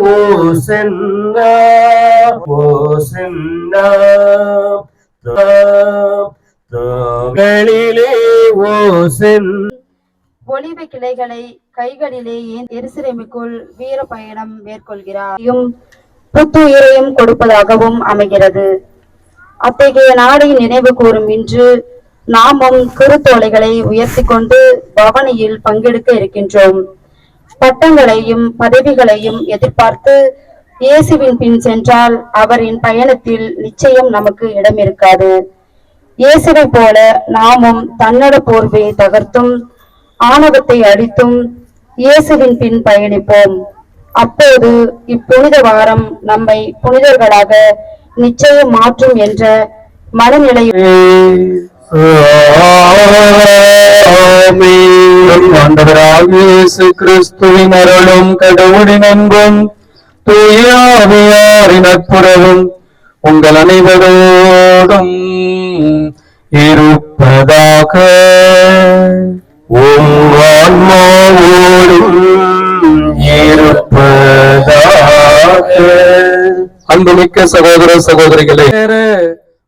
ஓசன்னா ஓசன்னா களிலே ஓசன். ஒலிவ கிளைகளை கைகளிலே எருசலேமுக்குள் வீர பயணம் மேற்கொள்கிறார். புத்துயிரையும் கொடுப்பதாகவும் அமைகிறது. அத்தகைய நாளை நினைவு கூறும் இன்று நாமும் குருத்தோலைகளை உயர்த்தி கொண்டு பவனியில் பங்கெடுக்க இருக்கின்றோம். பட்டங்களையும் பதவிகளையும் எதிர்பார்த்து இயேசுவின் பின் சென்றால் அவரின் பயணத்தில் நிச்சயம் நமக்கு இடம் இருக்காது. இயேசுவை போல நாமும் தன்னட போர்வையை தகர்த்தும் ஆணவத்தை அடித்தும் இயேசுவின் பின் பயணிப்போம். அப்போது இப்புனித வாரம் நம்மை புனிதர்களாக நிச்சயம் மாற்றும் என்ற மனநிலையில் இயேசு கிறிஸ்துவின் அருளும் கடவுளின் அன்பும் தூய ஆவியாரின் நட்புறவும் உங்கள் அனைவரோடும் இருப்பதாக. ஆன்மாவோடும் இருப்பதாக. அன்புமிக்க சகோதர சகோதரிகளே,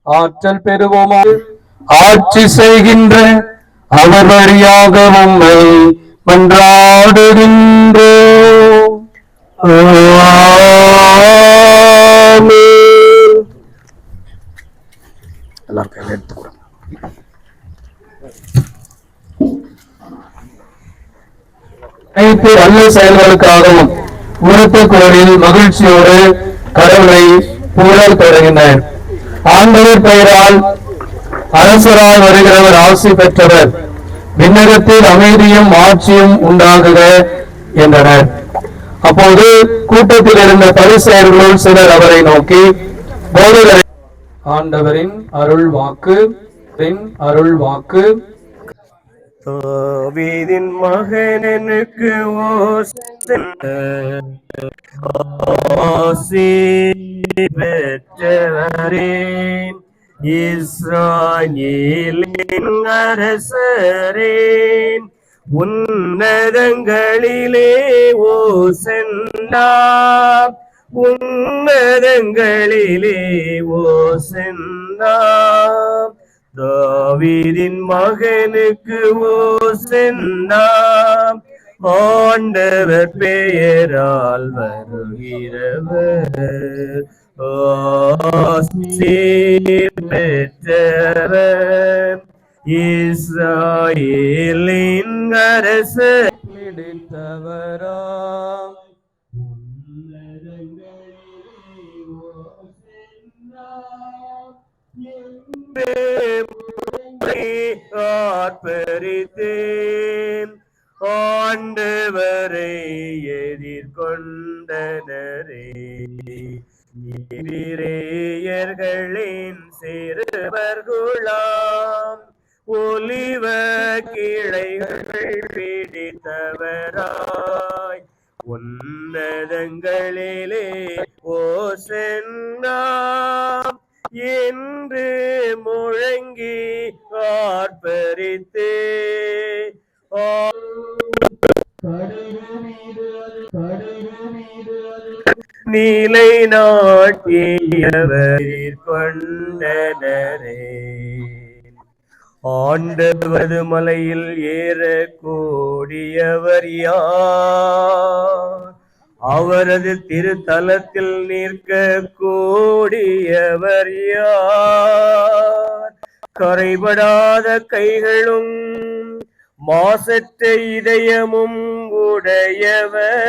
ஆற்றல் பெறுவோமா. ஆட்சி செய்கின்ற அவர் வழியாக உம்மை மன்றாடுகின்றோம். எல்லாரும் கையில் எடுத்துக்கிறோம். அனைத்து நல்ல செயல்களுக்காகவும் உரத்த குரலில் மகிழ்ச்சியோடு கடவுளை புகழத் தொடங்கினர். ஆண்டவர் பெயரால் அரசரால் வருகிறவர் ஆசி பெற்றவர், விண்ணகத்தில் அமைதியும் ஆட்சியும் உண்டாகுக என்றனர். அப்போது கூட்டத்தில் இருந்த பரிசேயர்களுள் சிலர் அவரை நோக்கி, போதகரே, ஆண்டவரின் அருள் வாக்கு அருள் வாக்கு தாவீதின் மகனுக்கு ஆசி பெற்றவரே, இஸ்ராயேலின் அரசரே, உன்னதங்களிலே ஓசன்னா, உன்னதங்களிலே ஓசன்னா, தாவீதின் மகனுக்கு ஓசன்னா, ஆண்டவர் பெயரால் வருகிறவர் ஆசி பெற்றவர், இஸ்ராயேலின் அரசர் பிடித்தவராம். ஆர்ப்பரித்தேன், ஆண்டவரை எதிர்கொண்டனரே, எபிரேயர்களின் சிறுவர்களாம் ஒலிவ கிளைகள் பிடித்தவராய், உன்னதங்களிலே ஓசன்னா என்று முழங்கி ஆர்ப்பரித்தே, நீலை நாட்டியவர் கொண்டனரே. ஆண்டவது மலையில் ஏற கூடியவர் யார், அவரது திருத்தலத்தில் நிற்க கூடியவர் யார், கரைபடாத கைகளும் மாசற்ற இதயமும் உடையவர்,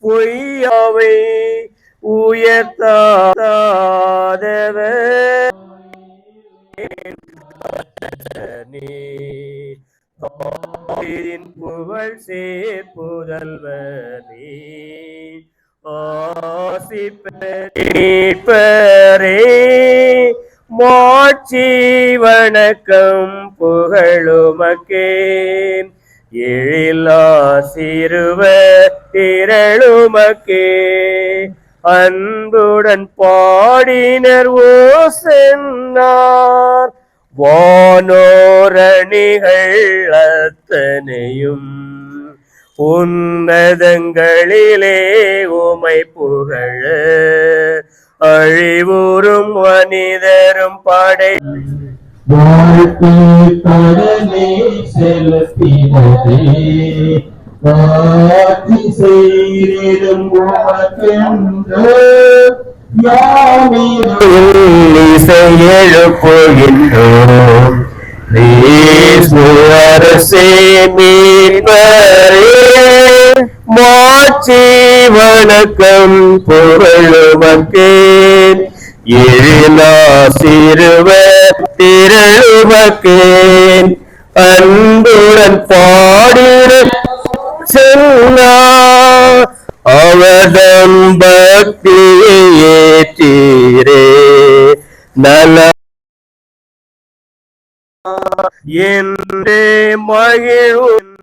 பொய்யாவை உயர்த்தாதவர், புகழ் சேர்ப்புதல்வனே, ஆசி பெற்றே, மாட்சி வணக்கம் புகழுமக்கே, எழிலா சிறுவ திரளுமக்கே, அன்புடன் பாடினர் ஓசன்னார், வானோரணிகள் அத்தனையும் உன்னதங்களிலே உமை புகழ அழிவுறும் மனிதரும் படை வாழ்த்து கடலே செலுத்தினதே ஆட்சி செய்திடும் உமக்கென்று இசை எழுப்புகின்றோம் அரசே மீட்பரே மாட்சி வணக்கம் புகழுமக்கேன் எழுநா சிறுவ திரழுமக்கேன் அன்புடன் பாடிட செல்லா அவதம் பக்தியை ஏற்றீரே நல என்றே மகிழுடன்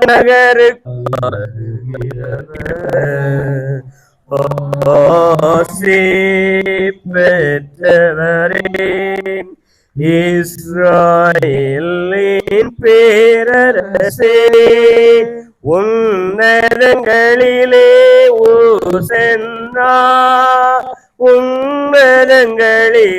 நகருக்கு பெற்றவரே இஸ்ராயேலின் பேரரசே உன்னதங்களிலே ஓசன்னா உன்னதங்களில்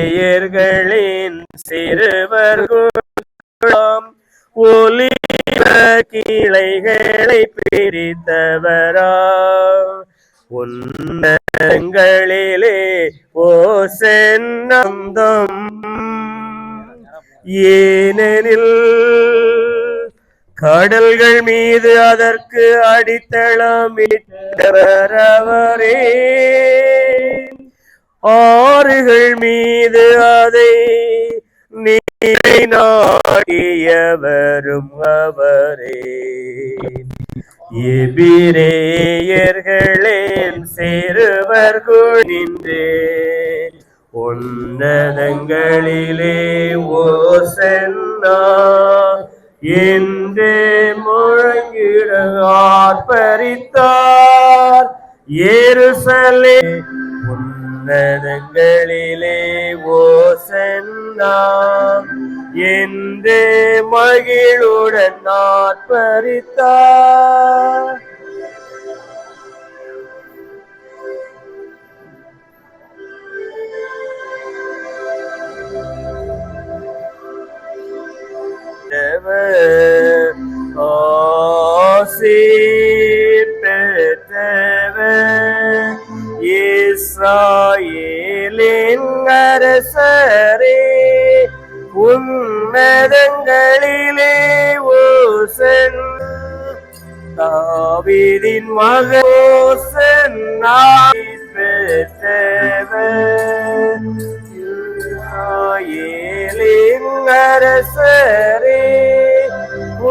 எபிரேயர்களின் சிறுவர்குலாம் ஒலிவ கிளைகளை பிரித்தவரா உன்னதங்களிலே ஓசென்னந்தம் ஏனெனில் கடல்கள் மீது அதற்கு அடித்தளமிட்டவர் அவரே ஆறுகள் மீது அதை நீரை நாடியவரும் அவரே எபிரேயர்களின் சிறுவர்கள் நின்றே உன்னதங்களிலே ஓசன்னா என்றே முழங்கிட ஆர்ப்பரித்தார் எருசலே உன்னதங்களிலே ஓசன்னா என்றே மகிழுடன் ஆர்ப்பரித்தார் ஆசி பெற்றவர் இஸ்ராயேலின் அரசரே உன்னதங்களிலே ஓசன் தாவீதின் மகன் ஓசன்னா பெற்றவர் இஸ்ராயேலின் அரசரே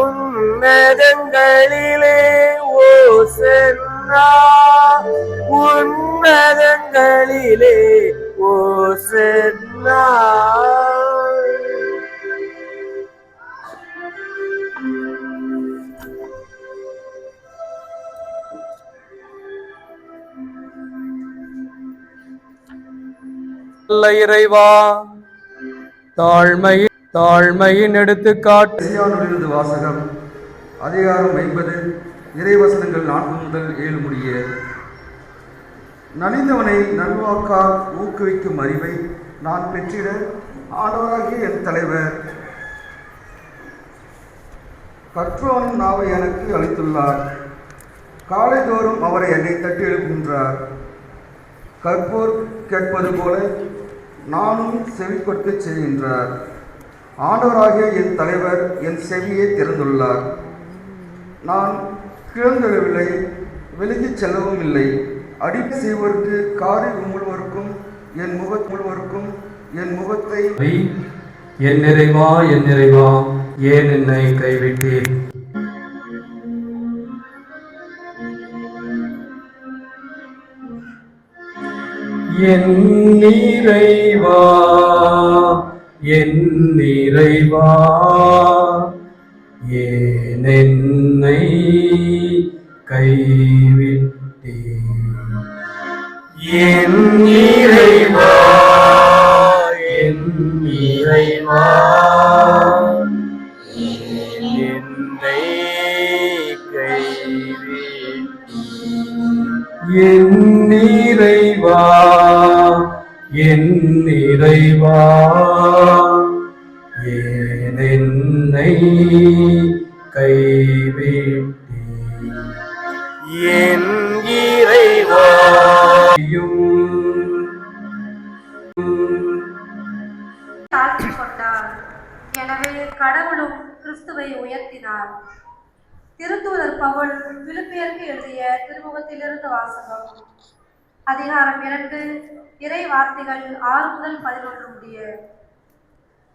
உன்னதங்களிலே ஓசன்னா உன்னதங்களிலே ஓசன்னா இறைவா தாழ்மையின் எடுத்துக்காட்டு இருந்து வாசகம் அதிகாரம் 50 இறைவசனங்கள் 4 முதல் 7 முடிய. நலிந்தவனை நல்வாக்கால் ஊக்குவிக்கும் அறிவை நான் பெற்றிட ஆண்டவராகிய என் தலைவர் கற்றோனும் நாவை எனக்கு அளித்துள்ளார். காலைதோறும் அவரை என்னை தட்டி எழுப்புகின்றார். கற்போர் கேட்பது போல நானும் செவி கொடுக்க செய்கின்றார். ஆண்டவராகிய என் தலைவர் என் செவியை திறந்துள்ளார். நான் கிழந்தெழவில்லை, விலகிச் செல்லவும் இல்லை. அடிப்பு செய்வதற்கு காரி உமுழுவதற்கும் என் முகத்தை என் நிறைவா ஏன் என்னை கைவிட்டீர்? என் நிறைவா என் நிறைவா ஏன் என்னை கைவிட்டே என் நிறைவா என் நிறைவா ஏன் என்னை கைவிட்டே என் நிறைவா என் நிறைவா ஏன் என்னை கைவிட்டே என் இறைவா தாழ்த்திக் கொண்டார். எனவே கடவுளும் கிறிஸ்துவை உயர்த்தினார். திருத்தூதர் பவுல் பிலிப்பியருக்கு எழுதிய திருமுகத்திலிருந்து வாசகம். அதிகாரம் 2, இறை வார்த்தைகள் 6 முதல் 11 முடிய.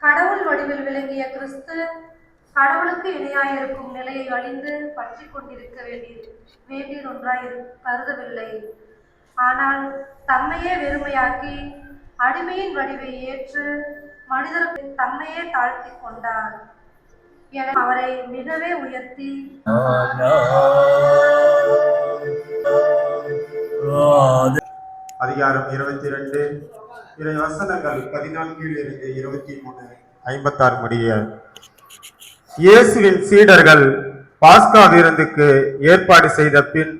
கடவுள் வடிவில் விளங்கிய கிறிஸ்து கடவுளுக்கு இணையாயிருக்கும் நிலையை அழிந்து பற்றி கொண்டிருக்க வேண்டியது ஒன்றாய் கருதவில்லை. ஆனால் தம்மையே வெறுமையாக்கி அடிமையின் வடிவை ஏற்று மனிதருக்கு தம்மையே தாழ்த்தி கொண்டார். என அவரை மிகவே உயர்த்தி அதிகாரம் 22 இறை வசனங்கள் 14 இருந்து 23 56 முடிய. இயேசுவின் சீடர்கள் பாஸ்கா விருந்துக்கு ஏற்பாடு செய்த பின்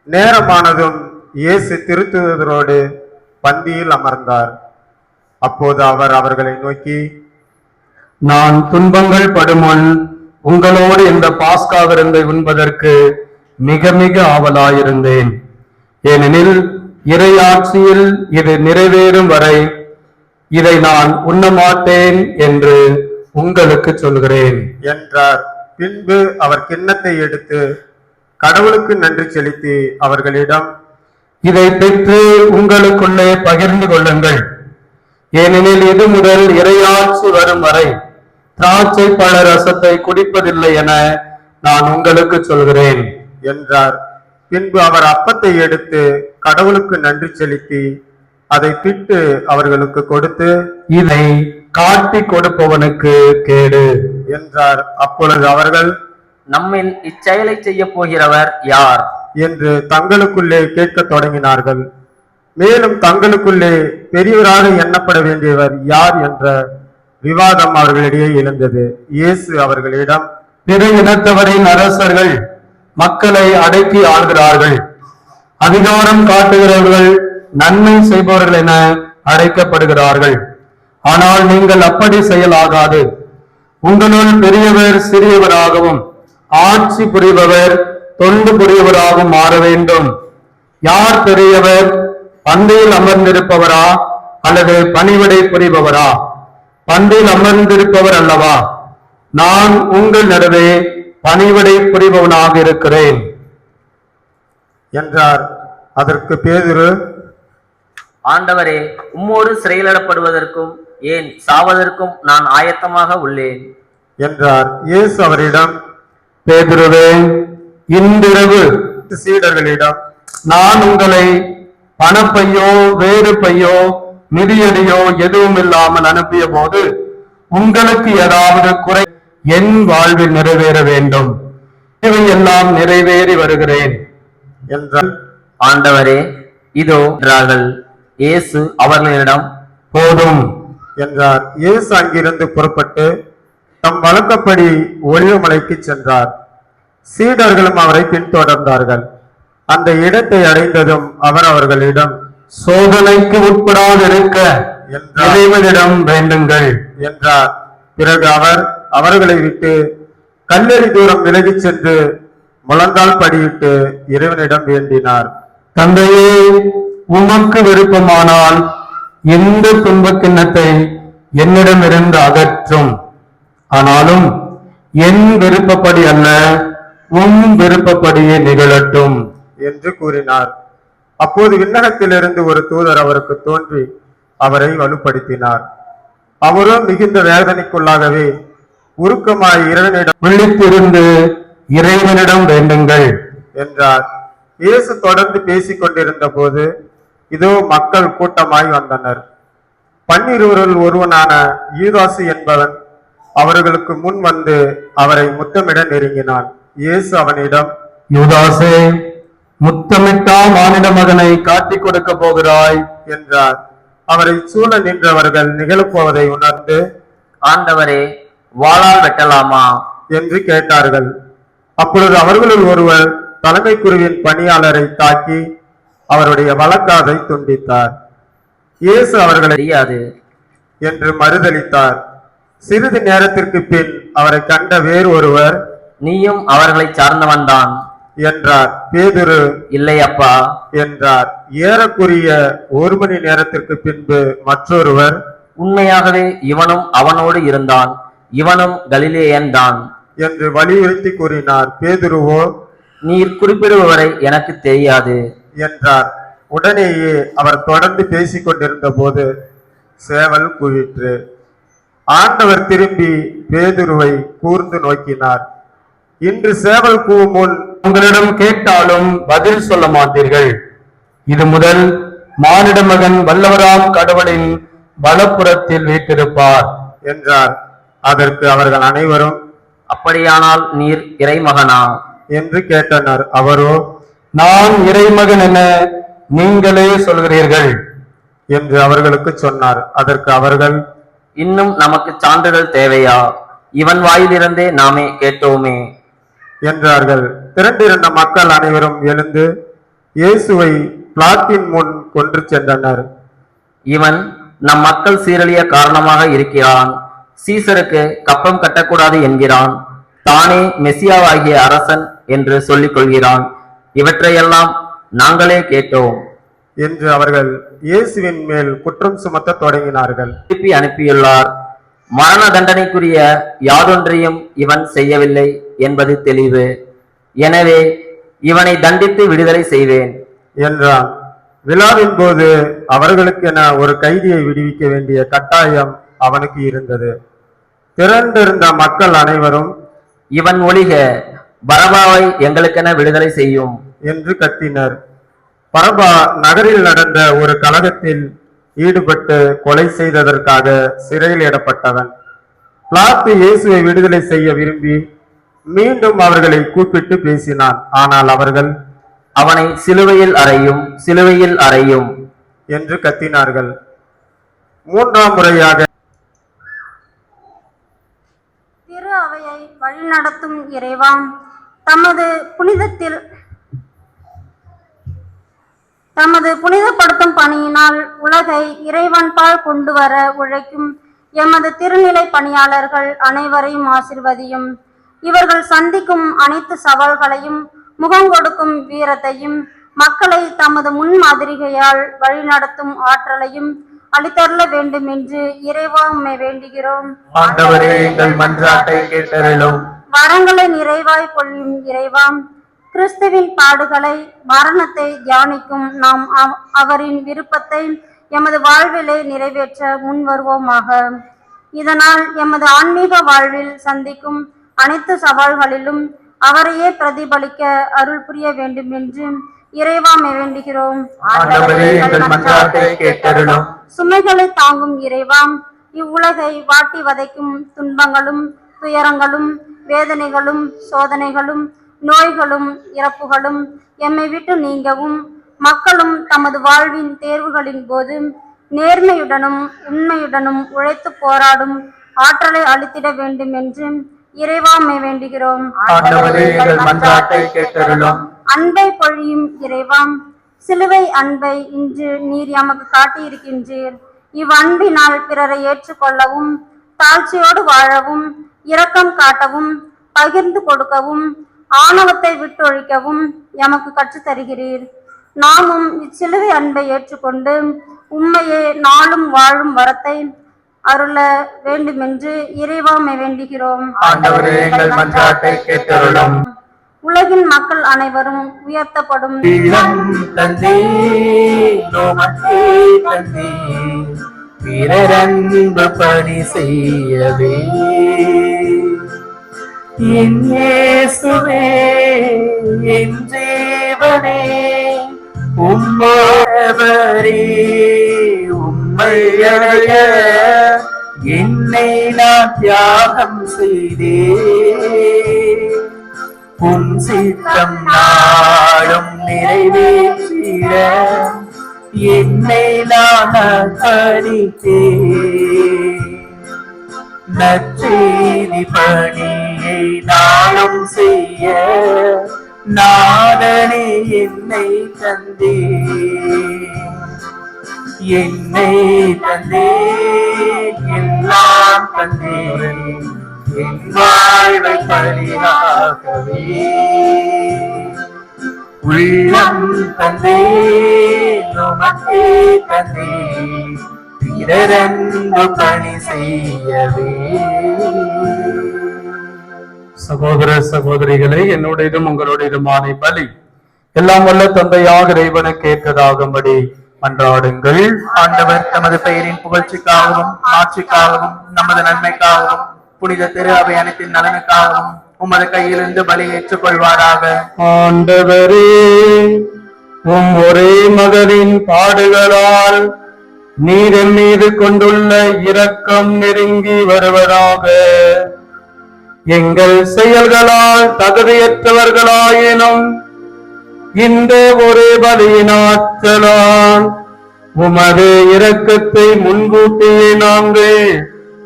நேரமானதும் இயேசு திருத்தூதரோடு பந்தியில் அமர்ந்தார். அப்போது அவர் அவர்களை நோக்கி, நான் துன்பங்கள் படுமுன் உங்களோடு இந்த பாஸ்கா விருந்தை உண்பதற்கு மிக மிக ஆவலாயிருந்தேன். ஏனெனில் இறையாட்சியில் இது நிறைவேறும் வரை இதை நான் உண்ணமாட்டேன் என்று உங்களுக்கு சொல்கிறேன் என்றார். பின்பு அவர் கிண்ணத்தை எடுத்து கடவுளுக்கு நன்றி செலுத்தி அவர்களிடம், இதை பெற்று உங்களுக்குள்ளே பகிர்ந்து கொள்ளுங்கள். ஏனெனில் இது முதல் இறையாட்சி வரும் வரை திராட்சை பழ ரசத்தை குடிப்பதில்லை என நான் உங்களுக்கு சொல்கிறேன் என்றார். பின்பு அவர் அப்பத்தை எடுத்து கடவுளுக்கு நன்றி செலுத்தி அதை பிட்டு அவர்களுக்கு கொடுத்து, இதை காட்டி கொடுப்பவனுக்கு கேடு என்றார். அப்பொழுது அவர்கள், நம்மில் இச்செயலை செய்ய போகிறவர் யார் என்று தங்களுக்குள்ளே கேட்கத் தொடங்கினார்கள். மேலும் தங்களுக்குள்ளே பெரியவராக எண்ணப்பட வேண்டியவர் யார் என்ற விவாதம் அவர்களிடையே எழுந்தது. இயேசு அவர்களிடம், பிற இனத்தவரின் அரசர்கள் மக்களை அடக்கி ஆள்கிறார்கள். அதிகாரம் காட்டுகிறவர்கள் நன்மை செய்பவர்கள் என அழைக்கப்படுகிறார்கள். ஆனால் நீங்கள் அப்படி செயலாகாது. உங்களுள் பெரியவர் சிறியவராகவும் ஆட்சி புரிபவர் தொண்டு புரியவராகவும் மாற வேண்டும். யார் பெரியவர்? பந்தியில் அமர்ந்திருப்பவரா அல்லது பணிவிடை புரிபவரா? பந்தியில் அமர்ந்திருப்பவர் அல்லவா? நான் உங்கள் நடுவே பணிவிடை புரிபவனாக இருக்கிறேன் என்றார். அதற்கு பேதுரு, ஆண்டவரே, உம்மோடு சிறையிலிடப்படுவதற்கும் ஏன் சாவதற்கும் நான் ஆயத்தமாக உள்ளேன் என்றார். இயேசு அவரிடம், பேதுருவே, இன்றிரவு சீடர்களிடம், நான் உங்களை பணப்பையோ வேறு பையோ நிதியடியோ எதுவும் இல்லாமல் அனுப்பிய போது உங்களுக்கு ஏதாவது குறை என் வாழ்வில் நிறைவேற வேண்டும். இவையெல்லாம் நிறைவேறி வருகிறேன் என்றார். ஆண்டவரே, இதோ என்றார்கள். இயேசு அவர்களிடம், போதும் என்றார். இயேசு அங்கிருந்து புறப்பட்டு தம் வழக்கப்படி ஒலிவமலைக்கு சென்றார். சீடர்களும் அவரை பின்தொடர்ந்தார்கள். அந்த இடத்தை அடைந்ததும் அவர் அவர்களிடம், சோதனைக்கு உட்படாதிருக்க இறைவனிடம் வேண்டுங்கள் என்றார். பிறகு அவர் அவர்களை விட்டு கல்லெறி தூரம் விலகிச் சென்று முழங்கால் படியிட்டு இறைவனிடம் வேண்டினார். தந்தையே, உமக்கு விருப்பமானால் இந்த துன்பக் கிண்ணத்தை என்னிடமிருந்து அகற்றும். ஆனாலும் என் விருப்பப்படி அல்ல, உம் விருப்பப்படியே நிகழட்டும் என்று கூறினார். அப்போது விண்ணகத்திலிருந்து ஒரு தூதர் அவருக்கு தோன்றி அவரை வலுப்படுத்தினார். அவரோ மிகுந்த வேதனைக்குள்ளாகவே உருக்கமாய் இறைவனிடம் விழித்திருந்து இறைவனிடம் வேண்டுங்கள் என்றார். இயேசு தொடர்ந்து பேசிக் கொண்டிருந்த போது இதோ மக்கள் கூட்டமாய் வந்தனர். 12 ஒருவனான யூதாசு என்பவன் அவர்களுக்கு முன் வந்து அவரை முத்தமிட நெருங்கினான். இயேசு அவனிடம், யூதாசே, முத்தமிட்டா மானிட மகனை காட்டிக் கொடுக்க போகிறாய் என்றார். அவரை சூழ நின்றவர்கள் நிகழப்போவதை உணர்ந்து, ஆண்டவரே, வாளால் வெட்டலாமா என்று கேட்டார்கள். அப்பொழுது அவர்களுள் ஒருவர் தலைமை குருவின் பணியாளரை தாக்கி அவருடைய வலக்காதை துண்டித்தார். இயேசு அவர்களை தெரியாது என்று மறுதலித்தார். சிறிது நேரத்திற்கு பின் அவரை கண்ட வேறு ஒருவர், நீயும் அவர்களை சார்ந்தவன்தான் என்றார். பேதுரு, இல்லை அப்பா என்றார். ஏறக்குறைய 1 மணி நேரத்திற்கு பின்பு மற்றொருவர், உண்மையாகவே இவனும் அவனோடு இருந்தான், இவனும் கலிலேயன் தான் என்று வலியுறுத்தி கூறினார். பேதுருவோ, நீர் குறிப்பிடுபவரை எனக்கு தெரியாது என்றார். உடனேயே அவர் தொடர்ந்து பேசிக் கொண்டிருந்த போது சேவல் கூவிற்று. ஆண்டவர் திரும்பி பேதுருவை கூர்ந்து நோக்கினார். இன்று சேவல் கூவும் முன் உங்களிடம் கேட்டாலும் பதில் சொல்ல மாட்டீர்கள். இது முதல் மானிட மகன் வல்லவராம் கடவுளின் வலப்புறத்தில் வீற்றிருப்பார் என்றார். அதற்கு அவர்கள் அனைவரும், அப்படியானால் நீர் இறைமகனா என்று கேட்டனர். அவரோ, நான் இறைமகன் என நீங்களே சொல்கிறீர்கள் என்று அவர்களுக்கு சொன்னார். அதற்கு அவர்கள், இன்னும் நமக்கு சான்றுகள் தேவையா? இவன் வாயிலிருந்தே நாமே கேட்டோமே என்றார்கள். திரண்டிருந்த மக்கள் அனைவரும் எழுந்து இயேசுவை பிளாட்டின் முன் கொண்டு சென்றனர். இவன் நம் மக்கள் சீரழிய காரணமாக இருக்கிறான். சீசருக்கு கப்பம் கட்டக்கூடாது என்கிறான். தானே மெசியாவாகிய அரசன் என்று சொல்லிக் கொள்கிறான். இவற்றையெல்லாம் நாங்களே கேட்டோம் என்று அவர்கள் இயேசுவின் மேல் குற்றம் சுமத்த தொடங்கினார்கள். திருப்பி அனுப்பியுள்ளார். மரண தண்டனைக்குரிய யாதொன்றையும் இவன் செய்யவில்லை என்பது தெளிவு. எனவே இவனை தண்டித்து விடுதலை செய்வேன் என்றான். விழாவின் போது அவர்களுக்கென ஒரு கைதியை விடுவிக்க வேண்டிய கட்டாயம் அவனுக்கு இருந்தது. திரண்டிருந்த மக்கள் அனைவரும், இவன் ஒழிக, பரபாவை எங்களுக்கென விடுதலை செய்யும் என்று கத்தினர். பரபா நகரில் நடந்த ஒரு கலகத்தில் ஈடுபட்டு கொலை செய்ததற்காக சிறையில் இடப்பட்டவன். பிலாத்து இயேசுவை விடுதலை செய்ய விரும்பி மீண்டும் அவர்களை கூப்பிட்டு பேசினான். ஆனால் அவர்கள், அவனை சிலுவையில் அறையும், சிலுவையில் அறையும் என்று கத்தினார்கள். 3ஆம் முறையாக திரு அவையை வழிநடத்தும் இறைவா, தமது புனிதப்படுத்தும் பணியினால் உலகை இறைவன்பால் கொண்டு வர உழைக்கும் எமது திருநிலை பணியாளர்கள் அனைவரையும் ஆசிர்வதியும். இவர்கள் சந்திக்கும் அனைத்து சவால்களையும் முகங்கொடுக்கும் வீரத்தையும் மக்களை தமது முன்மாதிரிகையால் வழிநடத்தும் ஆற்றலையும் அளித்தருள வேண்டும் என்று இறைவா உம்மை வேண்டுகிறோம். ஆண்டவரே, எங்கள் மன்றாட்டை கேட்டருளும். வரங்களை நிறைவாய் பொழியும் இறைவாம், கிறிஸ்துவின் பாடுகளை மரணத்தை தியானிக்கும் நாம் அவரின் விருப்பத்தை எமது வாழ்விலே நிறைவேற்ற முன் வருவோமாக. இதனால் எமது ஆன்மீக வாழ்வில் சந்திக்கும் அனைத்து சவால்களிலும் அவரையே பிரதிபலிக்க அருள் புரிய வேண்டும் என்று இறைவாமை வேண்டுகிறோம். ஆண்டவரே, எங்கள் மன்றாட்டை கேட்டருளும். சுமைகளை தாங்கும் இறைவாம், இவ்வுலகை வாட்டி வதைக்கும் துன்பங்களும் துயரங்களும் வேதனைகளும் சோதனைகளும் நோய்களும் இறப்புகளும் எம்மை விட்டு நீங்கவும், மக்களும் தமது வாழ்வின் தேர்வுகளின் போது நேர்மையுடனும் உண்மையுடனும் உழைத்து போராடும் ஆற்றலை அளித்திட வேண்டும் என்று இறைவாமை வேண்டுகிறோம். ஆண்டவரே, எங்கள் மன்றாட்டை கேட்டருளும். அன்பை பொழியும் இறைவாம், சிலுவை அன்பை இன்று நீர் எமக்கு காட்டியிருக்கின்றீர். இவ்வன்பினால் பிறரை ஏற்றுக்கொள்ளவும், தாழ்ச்சியோடு வாழவும், இரக்கம் காட்டவும், பகிர்ந்து கொடுக்கவும், ஆணவத்தை விட்டொழிக்கவும் எமக்கு கற்றுத்தருகிறீர். நாமும் இச்சிலுவை அன்பை ஏற்றுக்கொண்டு உண்மையே நாளும் வாழும் வரத்தை அருள வேண்டுமென்று இறைவாமை வேண்டுகிறோம். ஆண்டவரே, எங்கள் மன்றாட்டை கேட்டருளும். உலகின் மக்கள் அனைவரும் உயர்த்தப்படும் பிறரன்பு பணி செய்யவே என் இயேசுவே, என் ஜீவனே, உம்மால் ஆண்டவரே உம்மை அடைய என்னை நான் தியாகம் செய்தேன். உம் சித்தம் நாளும் நிறைவேற்றிட என்னை நான் அர்ப்பணித்தேன். நற்செய்தி பணியை நாளும் செய்ய நானே என்னை தந்தேன். என்னை தந்தேன், எல்லாம் தந்தேன், என் வாழ்வை பலியாகவே. உள்ளம் தந்தேன், உமக்கே தந்தேன், பிறரன்பு பணி செய்யவே. சகோதர சகோதரிகளே, என்னுடையதும் உங்களுடையதுமான பலி எல்லாம் வல்ல தந்தையாக இறைவனுக்கு ஏற்றதாகும்படி மன்றாடுங்கள். ஆண்டவர் தமது பெயரின் புகழ்ச்சிக்காகவும் ஆட்சிக்காகவும் நமது நன்மைக்காகவும் புனித திரு அவை அனைத்தின் நலனுக்காகவும் உமது கையிலிருந்து பலி ஏற்றுக் கொள்வாராக. ஆண்டவரே, உம் ஒரே மகனின் பாடுகளால் நீர் என் மீது கொண்டுள்ள இரக்கம் நெருங்கி வருவதாக. எங்கள் செயல்களால் தகுதியற்றவர்களாயினும் இந்த ஒரே பலியின் ஆற்றலால் உமது இரக்கத்தை முன்கூட்டியே நாங்கள்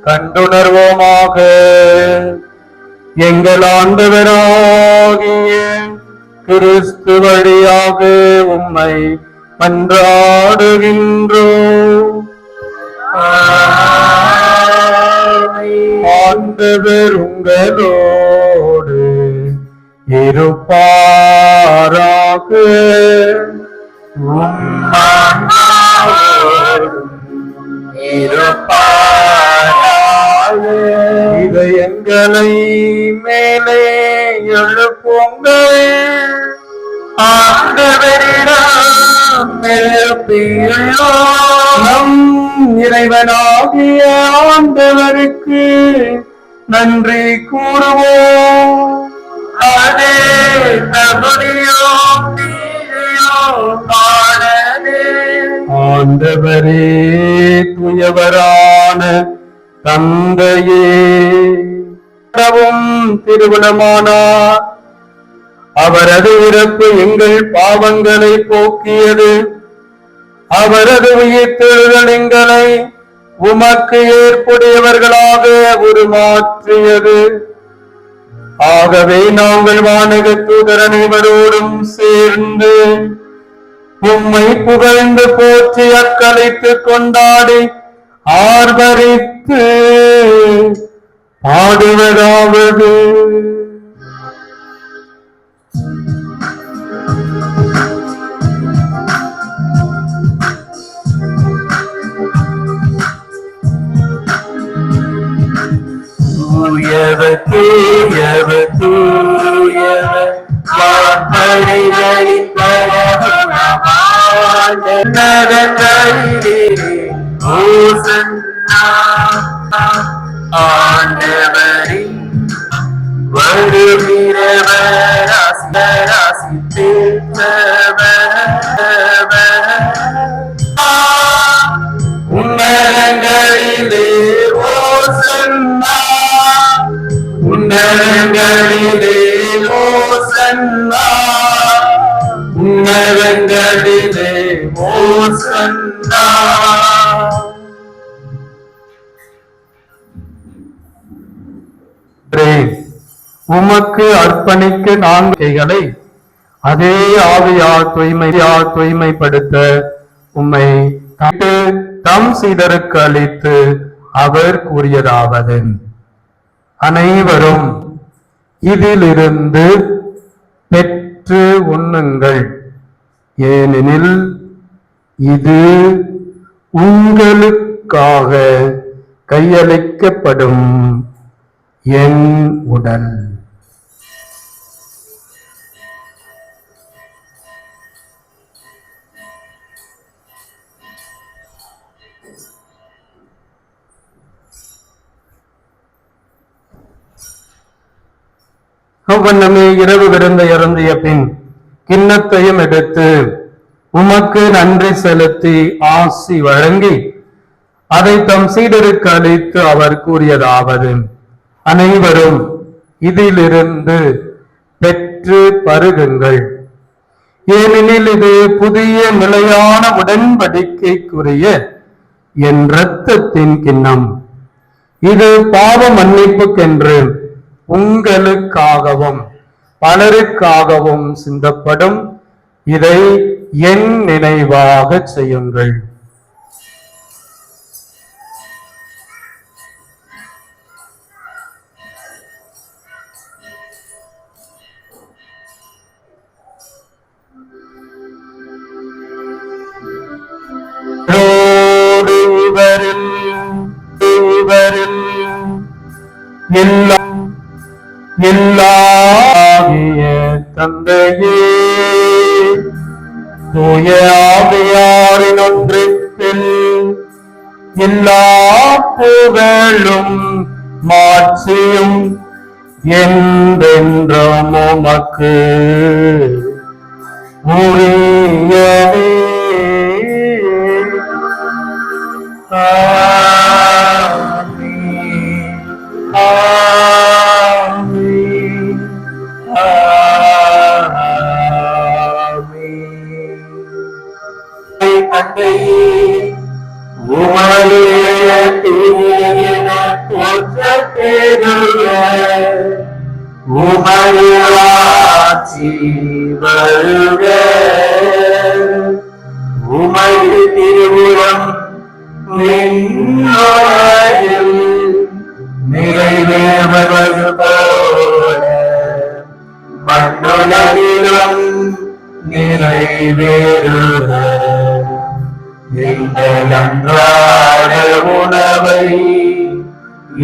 கண்டுணர்வோமாக. எங்கள் ஆண்டவராகிய கிறிஸ்து வழியாக உம்மை மன்றாடுகின்றோம். ஆண்டவர் உங்களோடு இருப்பாராக. இதயங்களை மேலே எழுப்புங்கள். ஆண்டவரிடம் எழுப்பியுள்ளோம். நம் இறைவனாகிய ஆண்டவருக்கு நன்றி கூறுவோம். அதே தகுதியோ நீதியோ காணவே. ஆண்டவரே, தூயவரான தந்தையே, திருவிழமானார். அவரது இறப்பு எங்கள் பாவங்களை போக்கியது. அவரது உயிர்த்தெழுதல் எங்களை உமக்கு ஏற்புடையவர்களாக உருமாற்றியது. ஆகவே நாங்கள் வானக தூதர் அனைவரோடும் சேர்ந்து உம்மை புகழ்ந்து போற்றி அக்களித்து கொண்டாடி ஆர்ப்பரித்து பாடுவதாவது. தூயவர் தூயவர் தூயவர் வான்படைகளின் கடவுளே. ஓசன்னா ஆண்டவரின் வருகிறவர் அஸ்தராசி உன்னதங்களிலே ஓசன்னா, உன்னதங்களிலே ஓசன்னா, உன்னதங்களிலே ஓசன்னா. உமக்கு அர்ப்பணிக்க நான்கைகளை அதே ஆவியால் தூய்மைப்படுத்த உம்மை தம் சீடருக்கு அளித்து அவர் கூறியதாவது: அனைவரும் இதிலிருந்து பெற்று உண்ணுங்கள், ஏனெனில் இது உங்களுக்காக கையளிக்கப்படும் என் உடல். அவ்வண்ணமே இரவு விருந்தை அருந்திய பின் கிண்ணத்தையும் எடுத்து உமக்கு நன்றி செலுத்தி ஆசி வழங்கி அதை தம் சீடருக்கு அளித்து அவர் கூறியதாவது: அனைவரும் இதிலிருந்து பெற்று பருகுங்கள், ஏனெனில் இது புதிய நிலையான உடன்படிக்கைக்குரிய என் இரத்தத்தின் கிண்ணம். இது பாவ மன்னிப்புக்கென்று உங்களுக்காகவும் பலருக்காகவும் சிந்தப்படும். இதை என் நினைவாக செய்யுங்கள். எல்லாகிய தந்தையே, தூய ஆவியாரின் ஒன்றிப்பில் எல்லா புகழும் மாட்சியும் என்றென்றும் உமக்கு உரியவே. உமது திருவுளம் நிறைவேறுவது போல மண்ணுலகிலும் நிறைவேறுக. எங்கள் அன்றாட உணவை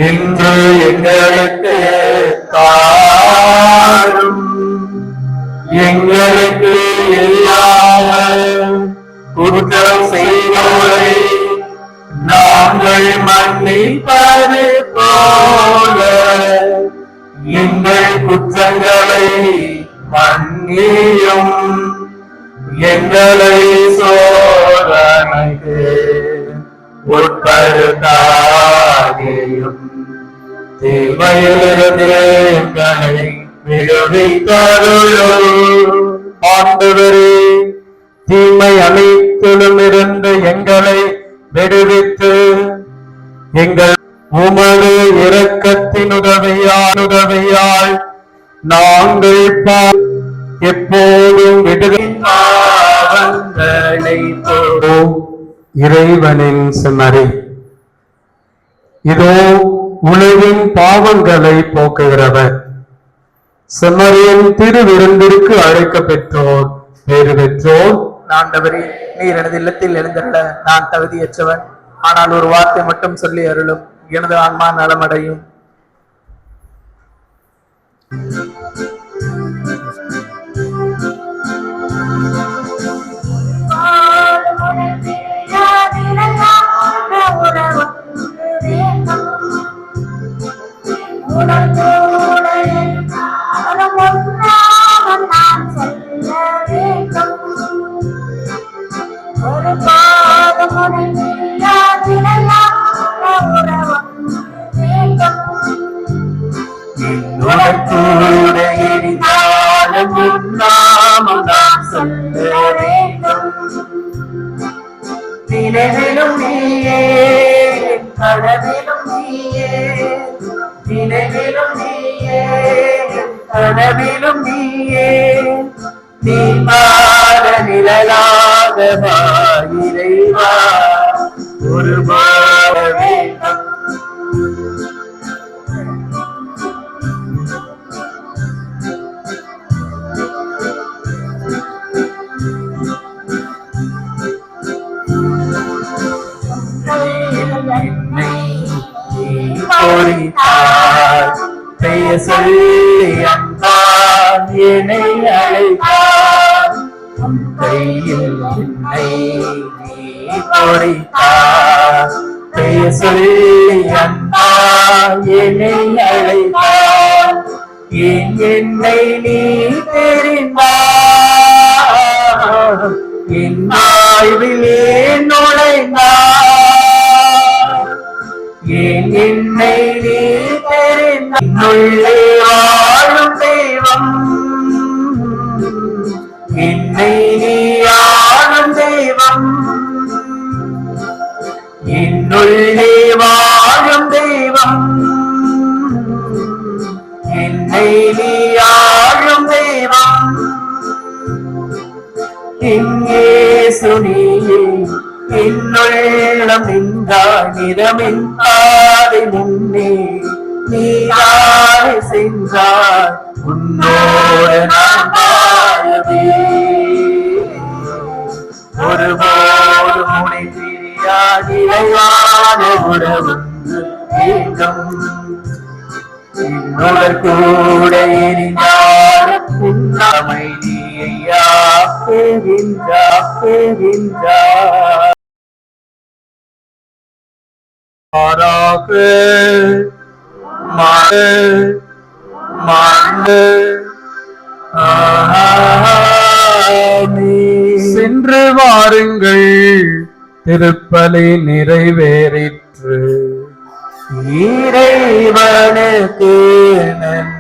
இன்று எங்களுக்கு தாரும். எங்களுக்கு இல்லாத குற்றம் செய்வோரை நாங்கள் மன்னிப்பது போல எங்கள் குற்றங்களை மன்னியும். எங்களை சோதனைக்கு உட்படுத்தாதேயும், தீமையிலிருந்து எங்களை விடுவித்தருளும். ஆண்டவரே, தீமை அனைத்திலும் இருந்து எங்களை விடுவித்து எங்கள் உமது இரக்கத்தின் உதவியால் நாங்கள் எப்போதும் பாவங்களை போடும். இறைவனின் செம்மறி, இதோ உலகின் பாவங்களை போக்குகிறவர். செம்மறியின் திருவிருந்திற்கு அழைக்க பெற்றோர் பேறு பெற்றோர். ஆண்டவரே, நீர் எனது இல்லத்தில் எழுந்தருள நான் தகுதியற்றவன். ஆனால் ஒரு வார்த்தை மட்டும் சொல்லி அருளும், எனது ஆன்மா நலமடையும். நினைவிலும் நீயே, கனவிலும் நீயே, நினைவிலும் நீயே, கனவிலும் நீயே, நீ பாட நிழலாக இறைவா ஒரு பாட வேண்டும். பெயர் சொல்லி அன்பான் என்னை அழைத்தார். கையில் என்னை நீ பொறித்தார். பெயர் சொல்லி அன்பான் என்னை அழைத்தார். ஏன் என்னை நீ தெரிந்தார்? என் வாழ்விலே நுழைந்தார். ஏன் என்னை நீ தெரிந்துள்ளே வாழும் தெய்வம், என்னை நீ ஆளும் தெய்வம், என்னுள்ளே வாழும் தெய்வம், என்னை நீ ஆளும் தெய்வம். இங்கே சுனியே என்னுள்ளம் நின்றாய், நிறமின் பாதை முன்னே நீராய் சென்றாய், உன்னோடு நான் வாழவே ஒருபோது முனை பிரியா நிலைவான உறவுண்டு வேண்டும். என்னுடன் கூட எரிந்தார் அமைதியை ஆக்குகின்றார். மாறாக சென்று வாருங்கள், திருப்பலி நிறைவேறிற்று. இறைவனுக்கு நன்றி.